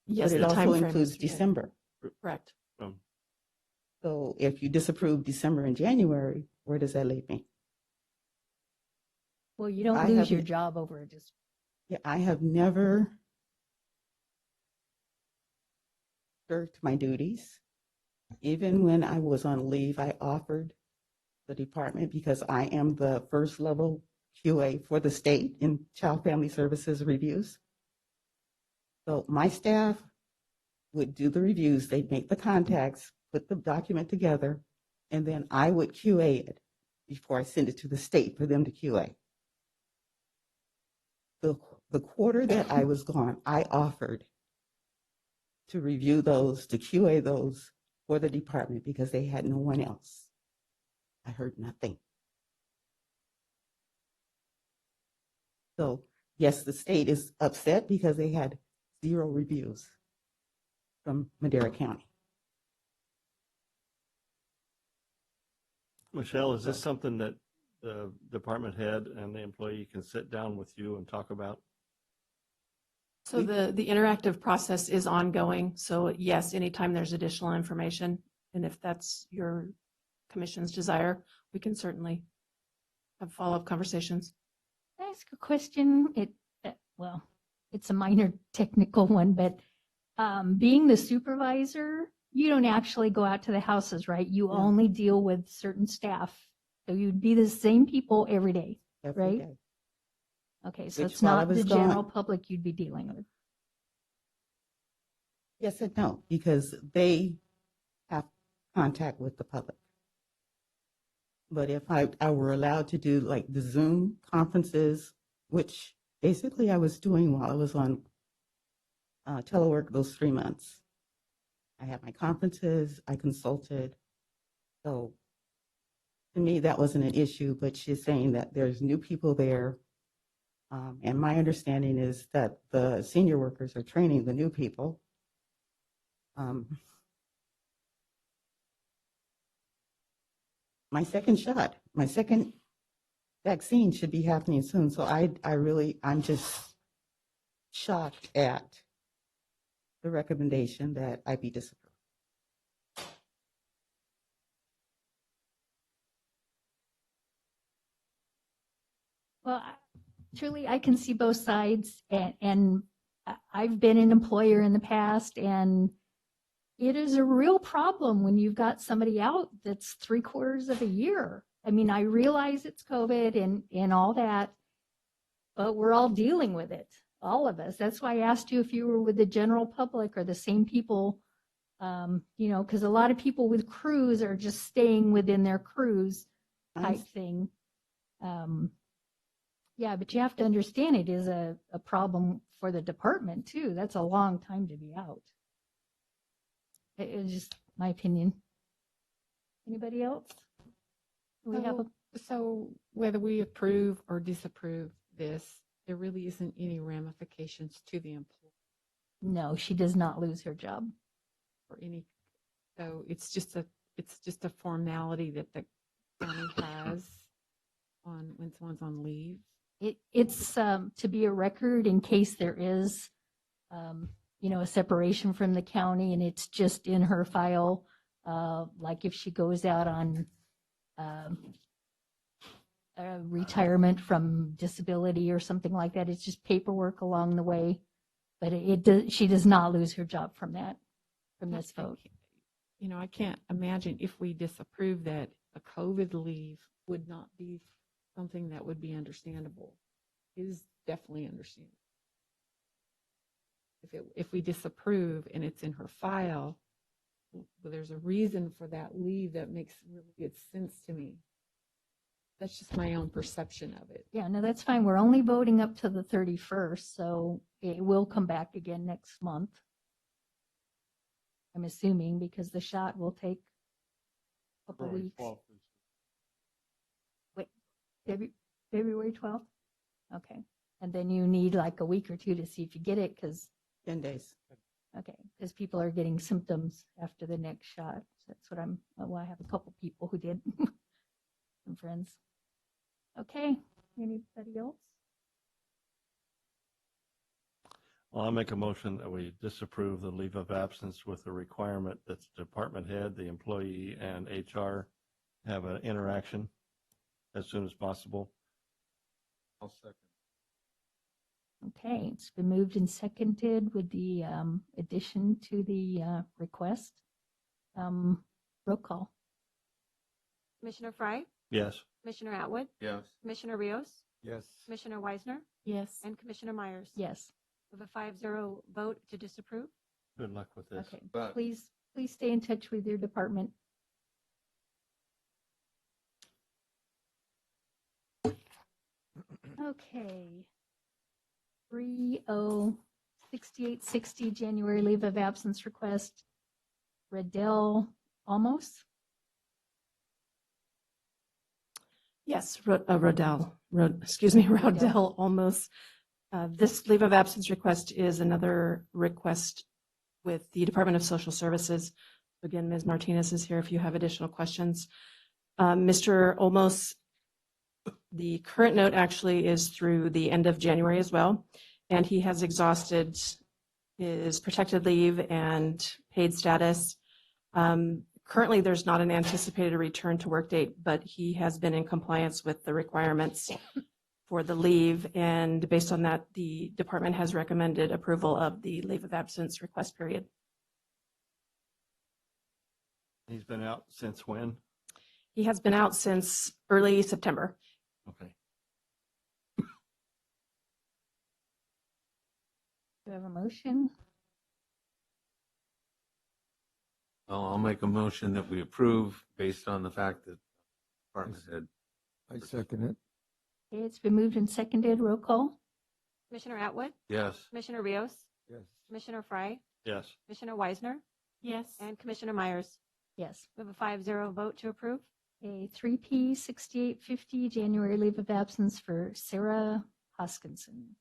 Yes, But it the also timeframe includes is today. December. Correct. So if you disapprove December and January, where does that leave me? Well, you don't I lose your haven't- job over it. Just Yeah, I have never shirked my duties. Even when I was on leave, I offered the department, because I am the first level QA for the state in Child Family Services reviews. So my staff would do the reviews, they'd make the contacts, put the document together, and then I would QA it before I send it to the state for them to QA. The quarter that I was gone, I offered to review those, to QA those for the department because they had no one else. I heard nothing. So yes, the state is upset because they had 0 reviews from Madera County. Michelle, is this something that the department head and the employee can sit down with you and talk about? So the interactive process is ongoing. So yes, anytime there's additional information, and if that's your commission's desire, we can certainly have follow-up conversations. Can I ask a question? Well, it's a minor technical one, but being the supervisor, you don't actually go out to the houses, right? You No. only deal with certain staff. So you'd be the same people every day, Every right? day. Okay, so Which it's while I not the was general gone- public you'd be dealing with. Yes and no, because they have contact with the public. But if I were allowed to do like the Zoom conferences, which basically I was doing while I was on telework those 3 months. I had my conferences, I consulted. So to me, that wasn't an issue, but she's saying that there's new people there. And my understanding is that the senior workers are training the new people. My second shot, my second vaccine should be happening soon. So I'm just shocked at the recommendation that I be disapproved. Well, truly, I can see both sides, and I've been an employer in the past, and it is a real problem when you've got somebody out that's 3/4 of a year. I mean, I realize it's COVID and all that, but we're all dealing with it, all of us. That's why I asked you if you were with the general public or the same people, because a lot of people with crews are just staying within their crews type thing. Yeah, but you have to understand it is a problem for the department too. That's a long time to be out. It's just my opinion. Anybody else? We have a, So whether we approve or disapprove this, there really isn't any ramifications to the employee no, she does not lose her job. or any, so it's just a formality that the county has on when someone's on leave. It's to be a record in case there is, a separation from the county, and it's just in her file. Like if she goes out on retirement from disability or something like that, it's just paperwork along the way. But she does not lose her job from this vote. I can't imagine if we disapprove that a COVID leave would not be something that would be understandable. It is definitely understandable. If we disapprove and it's in her file, well, there's a reason for that leave that makes really good sense to me. That's just my own perception of it. Yeah, no, that's fine. We're only voting up to the 31st, so it will come back again next month. I'm assuming because the shot will take a couple weeks. Wait, February 12th? Okay. And then you need like a week or two to see if you get it because 10 days. okay, because people are getting symptoms after the next shot. So that's what I have a couple people who did, some friends. Okay, anybody else? Well, I'll make a motion that we disapprove the leave of absence with the requirement that the department head, the employee, and HR have an interaction as soon as possible. I'll second. Okay, it's been moved and seconded with the addition to the request. Roll call. Commissioner Fry, Yes. Commissioner Atwood, Yes. Commissioner Rios, Yes. Commissioner Weisner, Yes. and Commissioner Myers. Yes. With a 5-0 vote to disapprove. Good luck with this. Okay, But- please stay in touch with your department. Okay. 306860 January leave of absence request. Riddell Almost. Yes, Rodell Almost. This leave of absence request is another request with the Department of Social Services. Again, Ms. Martinez is here if you have additional questions. Mr. Olmos, the current note actually is through the end of January as well, and he has exhausted his protected leave and paid status. Currently, there's not an anticipated return to work date, but he has been in compliance with the requirements for the leave, and based on that, the department has recommended approval of the leave of absence request period. He's been out since when? He has been out since early September. Okay. Do you have a motion? I'll make a motion that we approve based on the fact that department head. I second it. Okay, it's been moved and seconded. Roll call. Commissioner Atwood, Yes. Commissioner Rios, Yes. Commissioner Fry, Yes. Commissioner Weisner, Yes. and Commissioner Myers. Yes. We have a 5-0 vote to approve. A 3P 6850 January leave of absence for Sarah Hoskinson.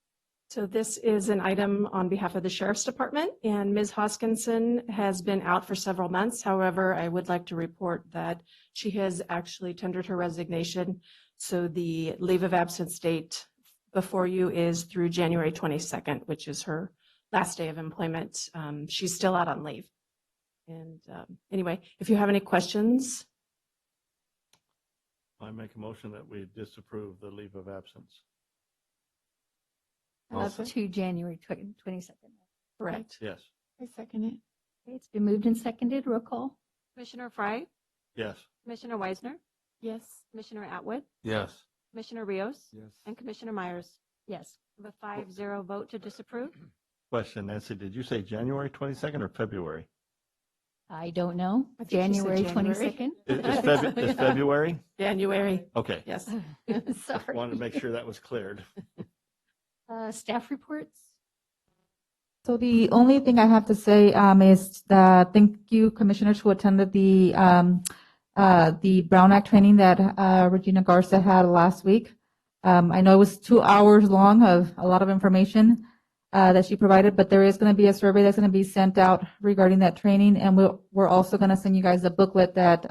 So this is an item on behalf of the Sheriff's Department, and Ms. Hoskinson has been out for several months. However, I would like to report that she has actually tendered her resignation. So the leave of absence date before you is through January 22nd, which is her last day of employment. She's still out on leave. And anyway, if you have any questions, I make a motion that we disapprove the leave of absence. To January 22nd. correct? Yes. I second it. Okay, it's been moved and seconded. Roll call. Commissioner Fry, Yes. Commissioner Weisner, Yes. Commissioner Atwood, Yes. Commissioner Rios, Yes. and Commissioner Myers. Yes. We have a 5-0 vote to disapprove. Question, Nancy, did you say January 22nd or February? I don't know. I think she said January January. 22nd. Is February? January, Okay. yes. Sorry. Wanted to make sure that was cleared. Staff reports. So the only thing I have to say is that thank you, commissioners, who attended the Brown Act training that Regina Garza had last week. I know it was 2 hours long of a lot of information that she provided, but there is going to be a survey that's going to be sent out regarding that training, and we're also going to send you guys a booklet that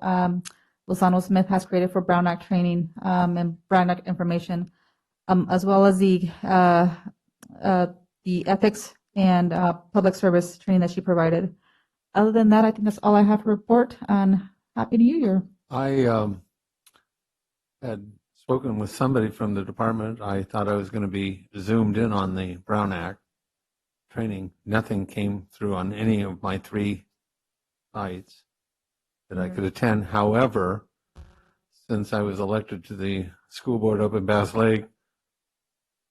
Lozano Smith has created for Brown Act training and Brown Act information, as well as the ethics and public service training that she provided. Other than that, I think that's all I have to report, and Happy New Year. I had spoken with somebody from the department. I thought I was going to be zoomed in on the Brown Act training. Nothing came through on any of my 3 sites that I could attend. However, since I was elected to the school board up in Bass Lake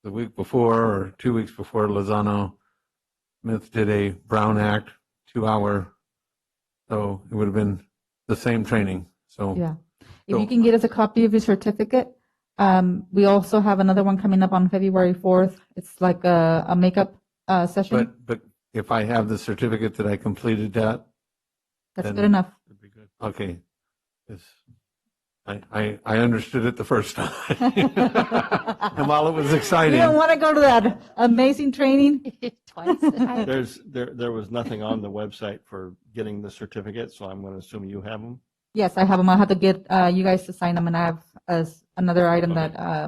the week before or 2 weeks before, Lozano Smith did a Brown Act 2-hour, so it would have been the same training. So Yeah. If you can get us a copy of your certificate, we also have another one coming up on February 4th. It's like a makeup session. But if I have the certificate that I completed that, That's then- good enough. Would be good. okay. Yes. I understood it the first time. And while it was You exciting, don't want to go to that amazing training? Twice. There was nothing on the website for getting the certificate, so I'm going to assume you have them. Yes, I have them. I'll have to get you guys to sign them, and I have another item Okay.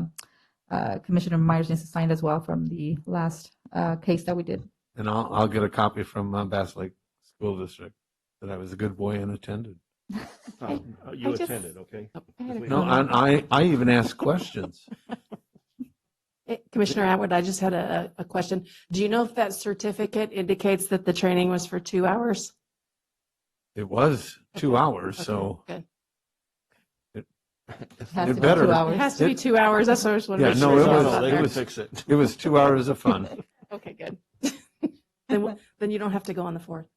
that Commissioner Myers needs to sign as well from the last case that we did. and I'll get a copy from Bass Lake School District that I was a good boy and attended. You I just- attended, okay? I had a No, comment. and I even asked questions. Commissioner Atwood, I just had a question. Do you know if that certificate indicates that the training was for 2 hours? It was 2 hours, Okay, so good. It has to it be better. 2 It hours. has to be 2 hours. That's what I was Yeah, wondering. no, it was- They it can was- fix it. It was 2 hours of fun. Okay, good. Then you don't have to go on the 4th.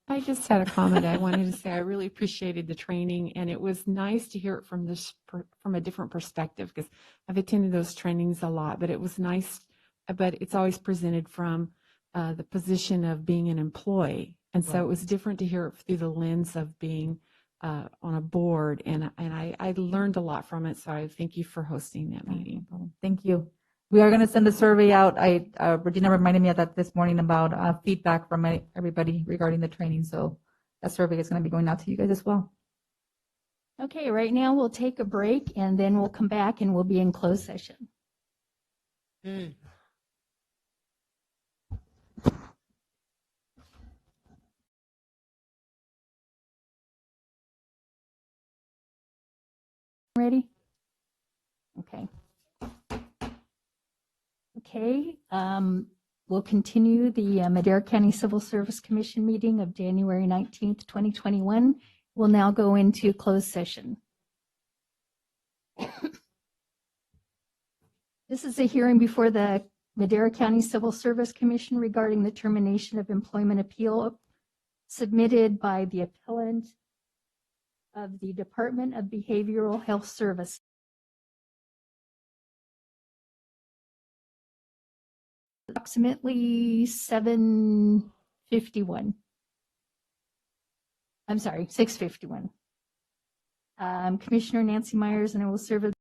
I just had a comment I wanted to say. I really appreciated the training, and it was nice to hear it from from a different perspective, because I've attended those trainings a lot, but it was nice. But it's always presented from the position of being an employee, and so it was different to hear it through the lens of being on a board, and I learned a lot from it. So I thank you for hosting that meeting. Thank you. We are going to send a survey out. Regina reminded me of that this morning about feedback from everybody regarding the training. So that survey is going to be going out to you guys as well. Okay, right now we'll take a break and then we'll come back and we'll be in closed session. Ready? Okay. Okay, we'll continue the Madera County Civil Service Commission meeting of January 19th, 2021. We'll now go into closed session. This is a hearing before the Madera County Civil Service Commission regarding the termination of employment appeal submitted by the appellant of the Department of Behavioral Health Service. Approximately 7:51. I'm sorry, 6:51. Commissioner Nancy Myers, and I will serve as